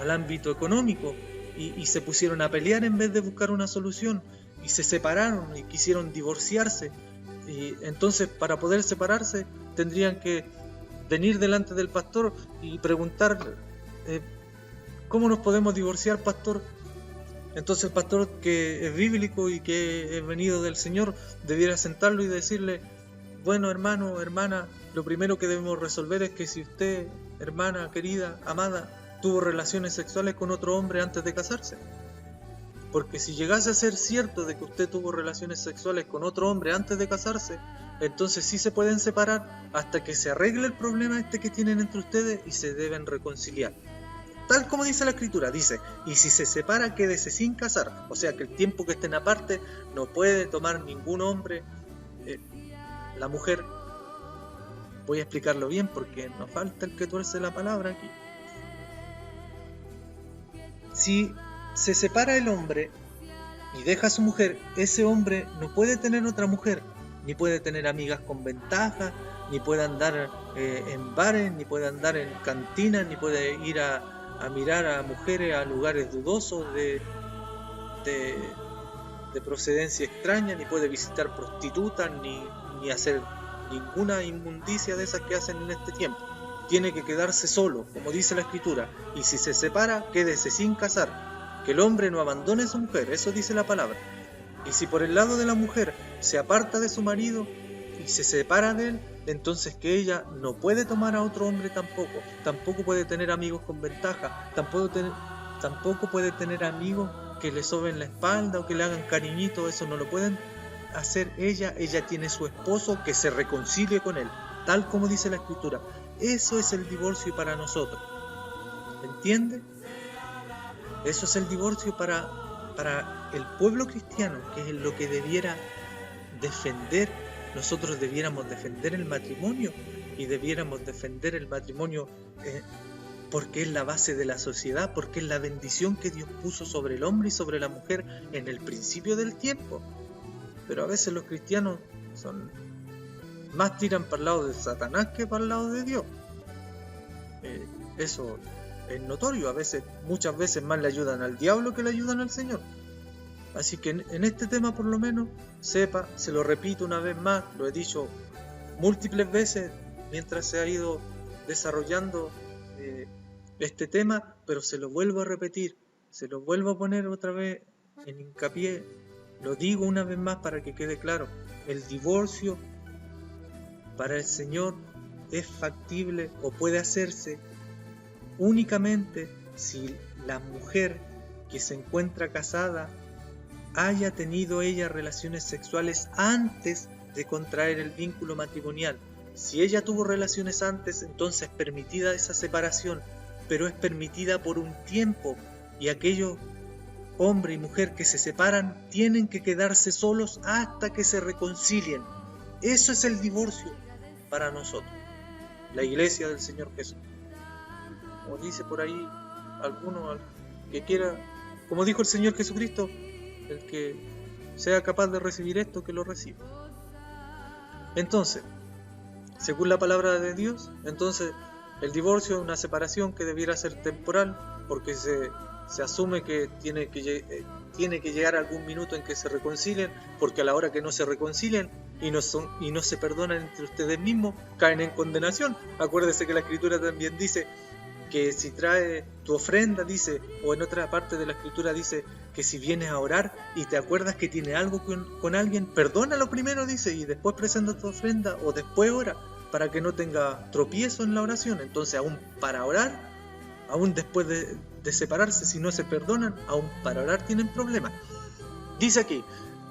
al ámbito económico y se pusieron a pelear en vez de buscar una solución y se separaron y quisieron divorciarse. Y entonces para poder separarse tendrían que venir delante del pastor y preguntar ¿cómo nos podemos divorciar, pastor? Entonces el pastor, que es bíblico y que es venido del Señor, debiera sentarlo y decirle: bueno, hermano, hermana, lo primero que debemos resolver es que si usted, hermana, querida, amada, tuvo relaciones sexuales con otro hombre antes de casarse. Porque si llegase a ser cierto de que usted tuvo relaciones sexuales con otro hombre antes de casarse, entonces sí se pueden separar hasta que se arregle el problema que tienen entre ustedes y se deben reconciliar. Tal como dice la Escritura, dice: y si se separa, quédese sin casar. O sea que el tiempo que estén aparte no puede tomar ningún hombre, la mujer. Voy a explicarlo bien porque nos falta el que tuerce la palabra aquí. Si se separa el hombre y deja a su mujer, ese hombre no puede tener otra mujer, ni puede tener amigas con ventaja, ni puede andar en bares, ni puede andar en cantinas, ni puede ir a mirar a mujeres a lugares dudosos de procedencia extraña, ni puede visitar prostitutas, ni hacer ninguna inmundicia de esas que hacen en este tiempo. Tiene que quedarse solo, como dice la Escritura, y si se separa, quédese sin casar, que el hombre no abandone a su mujer, eso dice la palabra. Y si por el lado de la mujer se aparta de su marido y se separa de él, entonces que ella no puede tomar a otro hombre tampoco puede tener amigos con ventaja, tampoco puede tener amigos que le soben la espalda o que le hagan cariñito, eso no lo pueden hacer ella tiene su esposo, que se reconcilie con él, tal como dice la Escritura. Eso es el divorcio para nosotros, ¿entiende? Eso es el divorcio para el pueblo cristiano, que es lo que debiera defender. Nosotros debiéramos defender el matrimonio y debiéramos defender el matrimonio porque es la base de la sociedad, porque es la bendición que Dios puso sobre el hombre y sobre la mujer en el principio del tiempo. Pero a veces los cristianos más tiran para el lado de Satanás que para el lado de Dios. Eso es notorio. Muchas veces más le ayudan al diablo que le ayudan al Señor. Así que en este tema, por lo menos, sepa, se lo repito una vez más, lo he dicho múltiples veces mientras se ha ido desarrollando este tema, pero se lo vuelvo a repetir, se lo vuelvo a poner otra vez en hincapié, lo digo una vez más para que quede claro: el divorcio para el Señor es factible o puede hacerse únicamente si la mujer que se encuentra casada haya tenido ella relaciones sexuales antes de contraer el vínculo matrimonial. Si ella tuvo relaciones antes, entonces es permitida esa separación, pero es permitida por un tiempo, y aquellos hombre y mujer que se separan tienen que quedarse solos hasta que se reconcilien. Eso es el divorcio para nosotros, la iglesia del Señor Jesús. Como dice por ahí alguno que quiera, como dijo el Señor Jesucristo: el que sea capaz de recibir esto, que lo reciba. Entonces, según la palabra de Dios, entonces el divorcio es una separación que debiera ser temporal, porque se asume que tiene que llegar algún minuto en que se reconcilien, porque a la hora que no se reconcilien y no se perdonan entre ustedes mismos, caen en condenación. Acuérdese que la Escritura también dice que si trae tu ofrenda, dice, o en otra parte de la Escritura dice que si vienes a orar y te acuerdas que tiene algo con alguien, perdónalo primero, dice, y después presenta tu ofrenda, o después ora, para que no tenga tropiezo en la oración. Entonces, aún para orar, aún después de separarse, si no se perdonan, aún para orar tienen problemas. Dice aquí: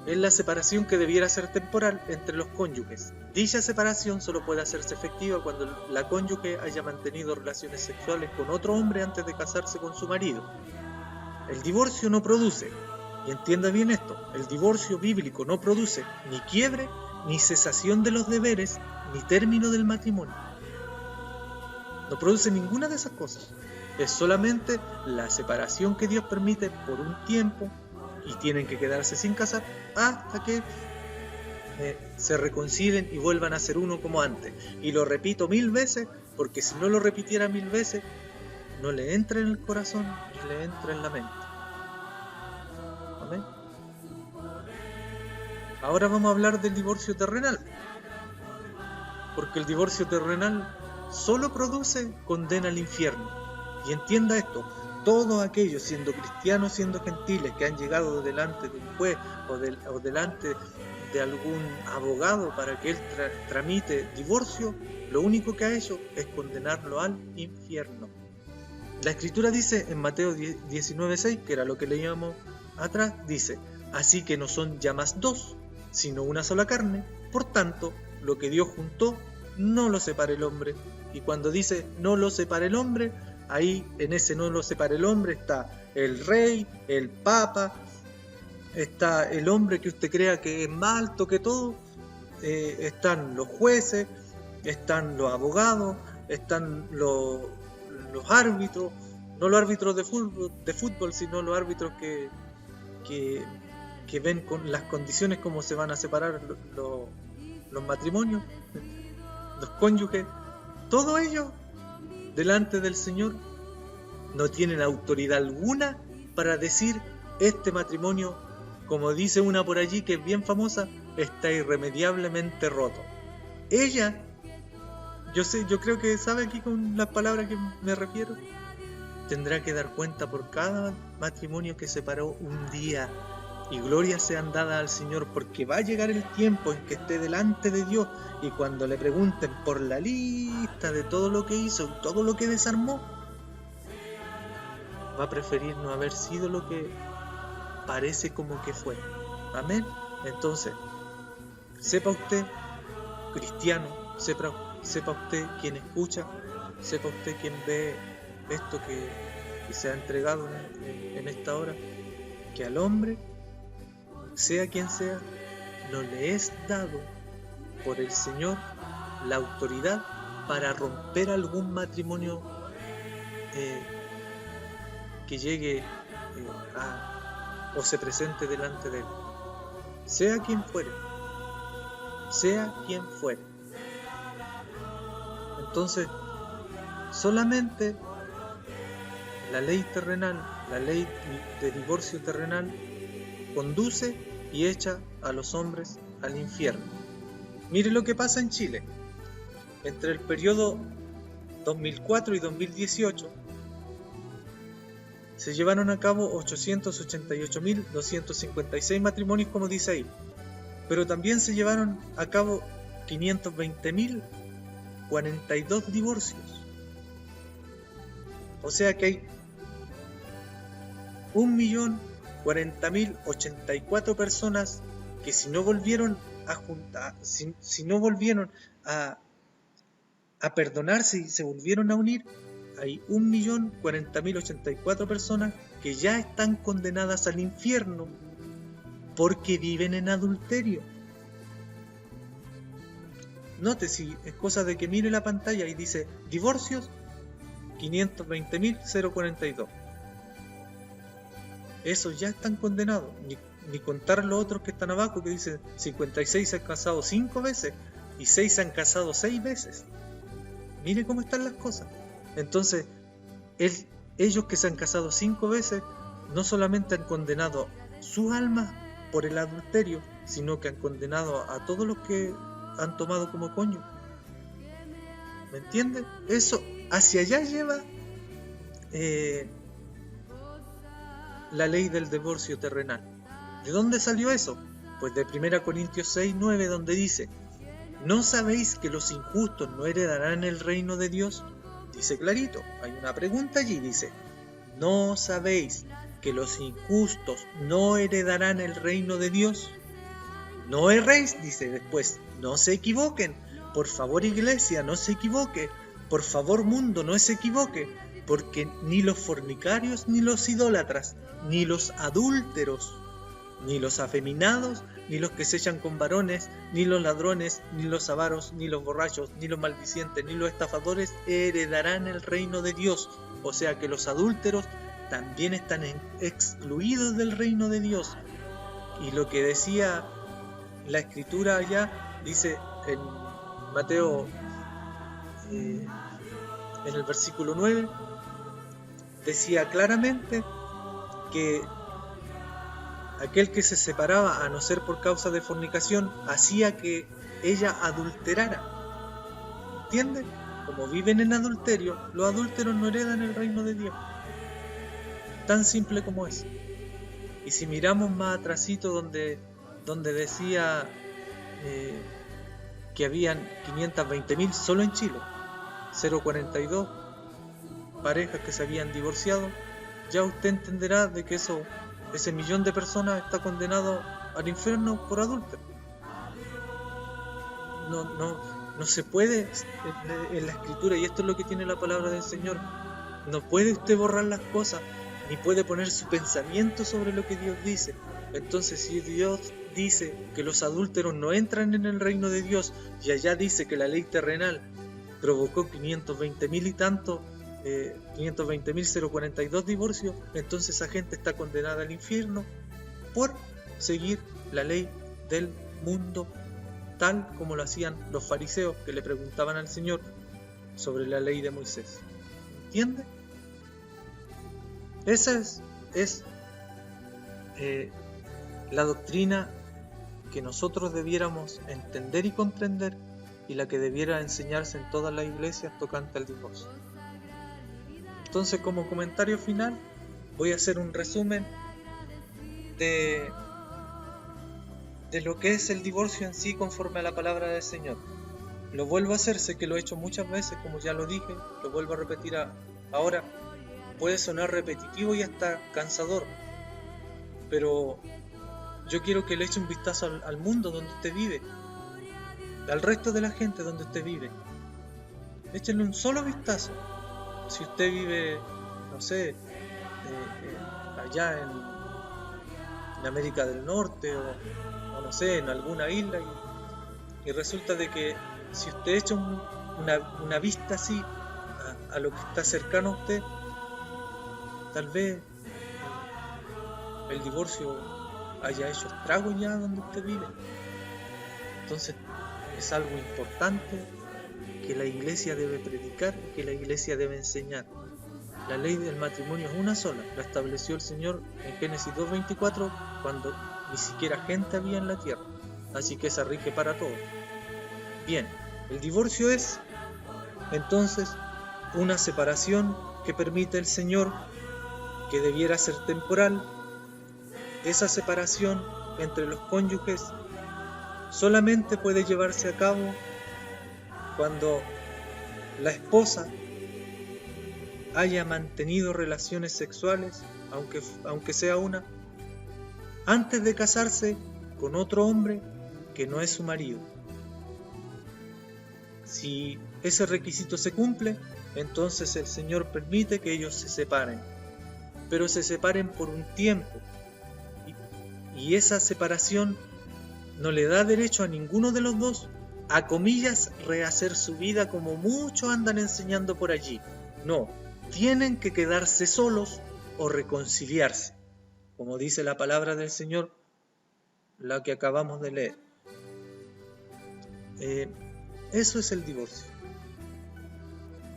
es la separación que debiera ser temporal entre los cónyuges. Dicha separación solo puede hacerse efectiva cuando la cónyuge haya mantenido relaciones sexuales con otro hombre antes de casarse con su marido. El divorcio no produce, y entienda bien esto, el divorcio bíblico no produce ni quiebre, ni cesación de los deberes, ni término del matrimonio. No produce ninguna de esas cosas. Es solamente la separación que Dios permite por un tiempo, y tienen que quedarse sin casar hasta que se reconcilien y vuelvan a ser uno como antes. Y lo repito 1000 veces, porque si no lo repitiera 1000 veces, no le entra en el corazón ni le entra en la mente. Amén. Ahora vamos a hablar del divorcio terrenal, porque el divorcio terrenal solo produce condena al infierno. Y entienda esto, todos aquellos, siendo cristianos, siendo gentiles, que han llegado delante de un juez o delante de algún abogado para que él tramite divorcio, lo único que ha hecho es condenarlo al infierno. La Escritura dice en Mateo 19:6, que era lo que leíamos atrás, dice: así que no son ya más dos, sino una sola carne, por tanto, lo que Dios juntó, no lo separe el hombre. Y cuando dice no lo separe el hombre, ahí en ese no lo separe el hombre está el rey, el papa, está el hombre que usted crea que es más alto que todo, están los jueces, están los abogados, están los árbitros, no los árbitros de fútbol, sino los árbitros que ven con las condiciones como se van a separar los matrimonios, los cónyuges. Todos ellos delante del Señor no tienen autoridad alguna para decir este matrimonio, como dice una por allí que es bien famosa, está irremediablemente roto. Ella, yo creo que sabe aquí con las palabras que me refiero, tendrá que dar cuenta por cada matrimonio que separó un día. Y gloria sean dadas al Señor, porque va a llegar el tiempo en que esté delante de Dios, y cuando le pregunten por la lista de todo lo que hizo y todo lo que desarmó, va a preferir no haber sido lo que parece como que fue. Amén. Entonces, sepa usted, cristiano, sepa usted quien escucha, sepa usted quien ve esto que se ha entregado en esta hora, que al hombre, sea quien sea, no le es dado por el Señor la autoridad para romper algún matrimonio que llegue o se presente delante de él, sea quien fuere. Entonces, solamente la ley terrenal, la ley de divorcio terrenal, conduce y echa a los hombres al infierno. Mire lo que pasa en Chile. Entre el periodo 2004 y 2018 se llevaron a cabo 888.256 matrimonios, como dice ahí, pero también se llevaron a cabo 520.042 divorcios. O sea que hay 1.040.084 personas que si no volvieron a juntar, si no volvieron a perdonarse y se volvieron a unir, hay 1.040.084 personas que ya están condenadas al infierno porque viven en adulterio. Note, si es cosa de que mire la pantalla y dice divorcios, 520.042. Esos ya están condenados, ni contar los otros que están abajo, que dicen 56 se han casado 5 veces y 6 se han casado 6 veces. Mire cómo están las cosas. Entonces, ellos que se han casado 5 veces, no solamente han condenado sus almas por el adulterio, sino que han condenado a todos los que han tomado como cónyuge. ¿Me entienden? Eso, hacia allá lleva la ley del divorcio terrenal. ¿De dónde salió eso? Pues de 1 Corintios 6:9, donde dice: ¿no sabéis que los injustos no heredarán el reino de Dios? Dice clarito, hay una pregunta allí, dice: ¿no sabéis que los injustos no heredarán el reino de Dios? No erréis, dice después, no se equivoquen. Por favor, iglesia, no se equivoque. Por favor, mundo, no se equivoque. Porque ni los fornicarios, ni los idólatras, ni los adúlteros, ni los afeminados, ni los que se echan con varones, ni los ladrones, ni los avaros, ni los borrachos, ni los maldicientes, ni los estafadores heredarán el reino de Dios. O sea que los adúlteros también están excluidos del reino de Dios. Y lo que decía la escritura allá, dice en Mateo, en el versículo 9, decía claramente que aquel que se separaba, a no ser por causa de fornicación, hacía que ella adulterara. ¿Entienden? Como viven en adulterio, los adúlteros no heredan el reino de Dios. Tan simple como es. Y si miramos más atrásito donde decía que habían 520.000 solo en Chile, 0,42 parejas que se habían divorciado, ya usted entenderá de que ese millón de personas está condenado al infierno por adúltero. No se puede en la escritura, y esto es lo que tiene la palabra del Señor, no puede usted borrar las cosas, ni puede poner su pensamiento sobre lo que Dios dice. Entonces, si Dios dice que los adúlteros no entran en el reino de Dios, y allá dice que la ley terrenal provocó 520.000 y tanto, 520.042 divorcios, entonces esa gente está condenada al infierno por seguir la ley del mundo, tal como lo hacían los fariseos que le preguntaban al Señor sobre la ley de Moisés. ¿Entiende? Esa es la doctrina que nosotros debiéramos entender y comprender, y la que debiera enseñarse en todas las iglesias tocante al divorcio. Entonces, como comentario final, voy a hacer un resumen de lo que es el divorcio en sí conforme a la palabra del Señor. Lo vuelvo a hacer, sé que lo he hecho muchas veces, como ya lo dije, lo vuelvo a repetir ahora. Puede sonar repetitivo y hasta cansador, pero yo quiero que le eche un vistazo al mundo donde usted vive, al resto de la gente donde usted vive. Échenle un solo vistazo. Si usted vive, no sé, allá en América del Norte o no sé, en alguna isla, y resulta de que si usted echa una vista así a lo que está cercano a usted, tal vez el divorcio haya hecho estragos ya donde usted vive. Entonces es algo importante que la iglesia debe predicar, que la iglesia debe enseñar. La ley del matrimonio es una sola, la estableció el Señor en Génesis 2:24, cuando ni siquiera gente había en la tierra, así que esa rige para todos. Bien, el divorcio es entonces una separación que permite el Señor, que debiera ser temporal. Esa separación entre los cónyuges solamente puede llevarse a cabo cuando la esposa haya mantenido relaciones sexuales, aunque sea una, antes de casarse con otro hombre que no es su marido. Si ese requisito se cumple, entonces el Señor permite que ellos se separen, pero se separen por un tiempo, y esa separación no le da derecho a ninguno de los dos a comillas rehacer su vida como muchos andan enseñando por allí. No, tienen que quedarse solos o reconciliarse, como dice la palabra del Señor, la que acabamos de leer. Eso es el divorcio.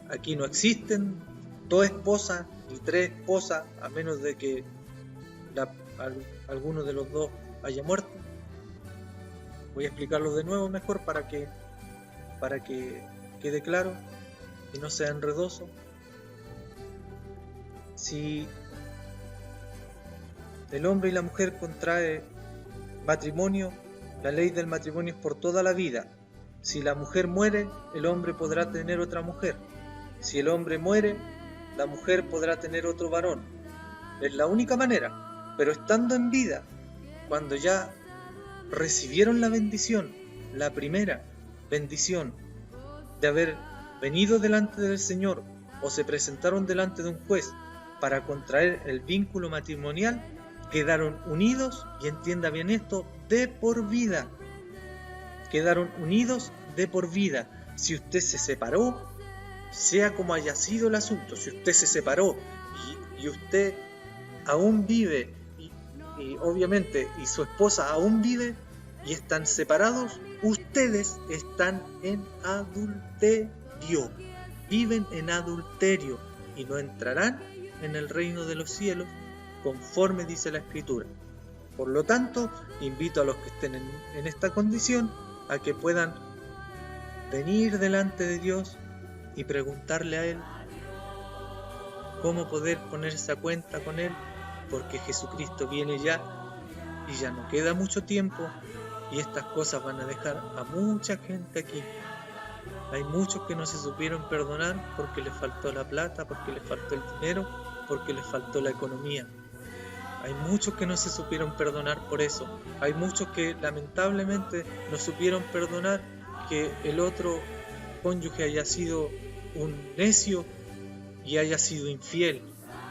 Aquí no existen 2 esposas ni 3 esposas, a menos de que alguno de los dos haya muerto. Voy a explicarlo de nuevo mejor para que quede claro y no sea enredoso. Si el hombre y la mujer contrae matrimonio, la ley del matrimonio es por toda la vida. Si la mujer muere, el hombre podrá tener otra mujer. Si el hombre muere, la mujer podrá tener otro varón. Es la única manera. Pero estando en vida, cuando ya recibieron la bendición, la primera bendición de haber venido delante del Señor o se presentaron delante de un juez para contraer el vínculo matrimonial, quedaron unidos, y entienda bien esto, de por vida. Quedaron unidos de por vida. Si usted se separó, sea como haya sido el asunto, si usted se separó y usted aún vive, y obviamente, y su esposa aún vive, y están separados, ustedes están en adulterio, viven en adulterio, y no entrarán en el reino de los cielos, conforme dice la Escritura. Por lo tanto, invito a los que estén en esta condición a que puedan venir delante de Dios y preguntarle a Él cómo poder ponerse a cuenta con Él, porque Jesucristo viene ya y ya no queda mucho tiempo, y estas cosas van a dejar a mucha gente aquí. Hay muchos que no se supieron perdonar porque les faltó la plata, porque les faltó el dinero, porque les faltó la economía. Hay muchos que no se supieron perdonar por eso. Hay muchos que lamentablemente no supieron perdonar que el otro cónyuge haya sido un necio y haya sido infiel,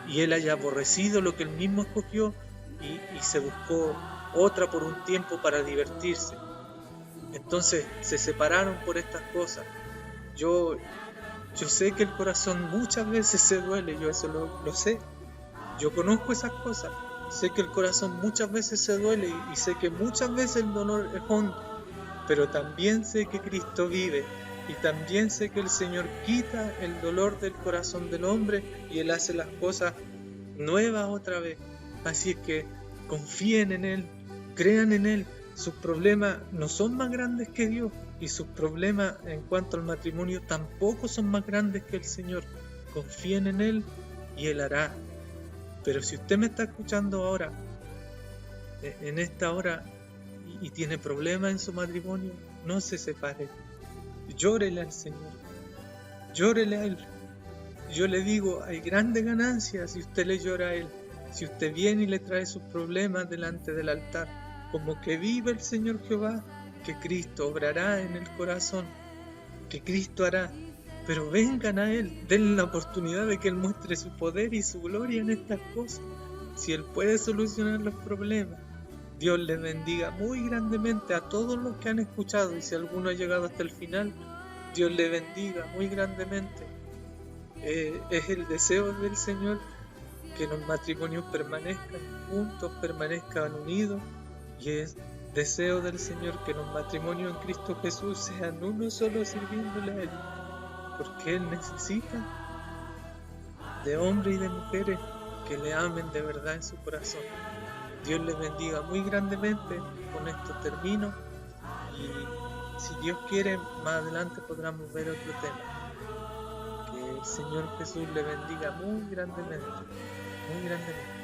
y él haya aborrecido lo que él mismo escogió y se buscó otra por un tiempo para divertirse. Entonces se separaron por estas cosas. Yo sé que el corazón muchas veces se duele, yo eso lo sé. Yo conozco esas cosas. Sé que el corazón muchas veces se duele y sé que muchas veces el dolor es hondo, pero también sé que Cristo vive, y también sé que el Señor quita el dolor del corazón del hombre y Él hace las cosas nuevas otra vez. Así es que confíen en Él, crean en Él. Sus problemas no son más grandes que Dios, y sus problemas en cuanto al matrimonio tampoco son más grandes que el Señor. Confíen en Él y Él hará. Pero si usted me está escuchando ahora, en esta hora, y tiene problemas en su matrimonio, no se separe. Llórele al Señor, llórele a Él. Yo le digo, hay grandes ganancias si usted le llora a Él. Si usted viene y le trae sus problemas delante del altar, como que vive el Señor Jehová, que Cristo obrará en el corazón, que Cristo hará. Pero vengan a Él, denle la oportunidad de que Él muestre su poder y su gloria en estas cosas. Si Él puede solucionar los problemas, Dios les bendiga muy grandemente a todos los que han escuchado, y si alguno ha llegado hasta el final, Dios le bendiga muy grandemente. Es el deseo del Señor que los matrimonios permanezcan juntos, permanezcan unidos, y es deseo del Señor que los matrimonios en Cristo Jesús sean uno solo sirviéndole a Él, porque Él necesita de hombres y de mujeres que le amen de verdad en su corazón. Dios les bendiga muy grandemente. Con esto termino, y si Dios quiere, más adelante podremos ver otro tema. Que el Señor Jesús le bendiga muy grandemente, muy grandemente.